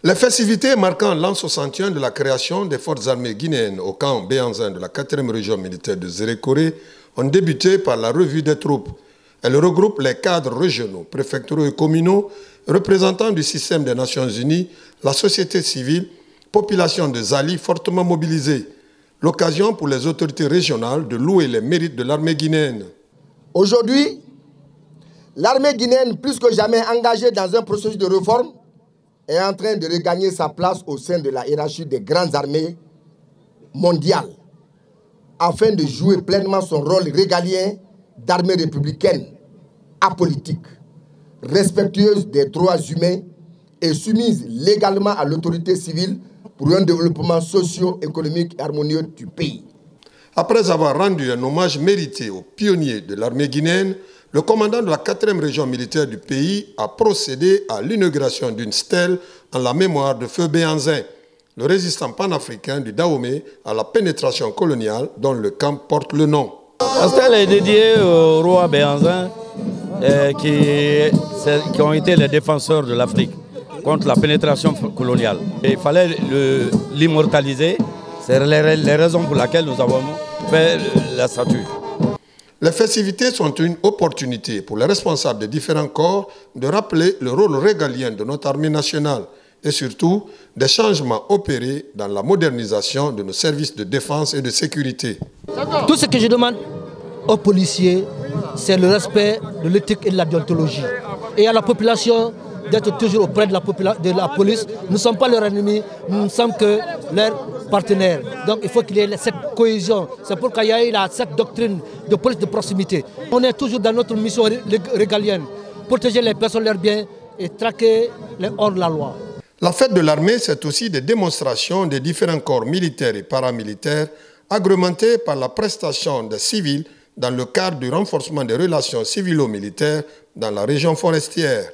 Les festivités marquant l'an 61 de la création des forces armées guinéennes au camp Béhanzin de la 4e région militaire de Zérékoré ont débuté par la revue des troupes. Elle regroupe les cadres régionaux, préfectoraux et communaux, représentants du système des Nations Unies, la société civile, population de Zali fortement mobilisée. L'occasion pour les autorités régionales de louer les mérites de l'armée guinéenne. Aujourd'hui, l'armée guinéenne, plus que jamais engagée dans un processus de réforme, est en train de regagner sa place au sein de la hiérarchie des grandes armées mondiales, afin de jouer pleinement son rôle régalien d'armée républicaine, apolitique, respectueuse des droits humains et soumise légalement à l'autorité civile pour un développement socio-économique et harmonieux du pays. Après avoir rendu un hommage mérité aux pionniers de l'armée guinéenne, le commandant de la 4e région militaire du pays a procédé à l'inauguration d'une stèle en la mémoire de Feu Béhanzin, le résistant panafricain du Dahomey à la pénétration coloniale dont le camp porte le nom. La stèle est dédiée au roi Béhanzin qui ont été les défenseurs de l'Afrique contre la pénétration coloniale. Il fallait l'immortaliser, c'est les raisons pour lesquelles nous avons fait la statue. Les festivités sont une opportunité pour les responsables des différents corps de rappeler le rôle régalien de notre armée nationale et surtout des changements opérés dans la modernisation de nos services de défense et de sécurité. Tout ce que je demande aux policiers, c'est le respect de l'éthique et de la déontologie. Et à la population d'être toujours auprès de la police. Nous ne sommes pas leurs ennemis, nous ne sommes que leurs partenaires. Donc il faut qu'il y ait cette cohésion. C'est pourquoi il y a eu cette doctrine de police de proximité. On est toujours dans notre mission régalienne, protéger les personnes, leurs biens et traquer les hors de la loi. La fête de l'armée, c'est aussi des démonstrations des différents corps militaires et paramilitaires, agrémentées par la prestation des civils dans le cadre du renforcement des relations civilo-militaires dans la région forestière.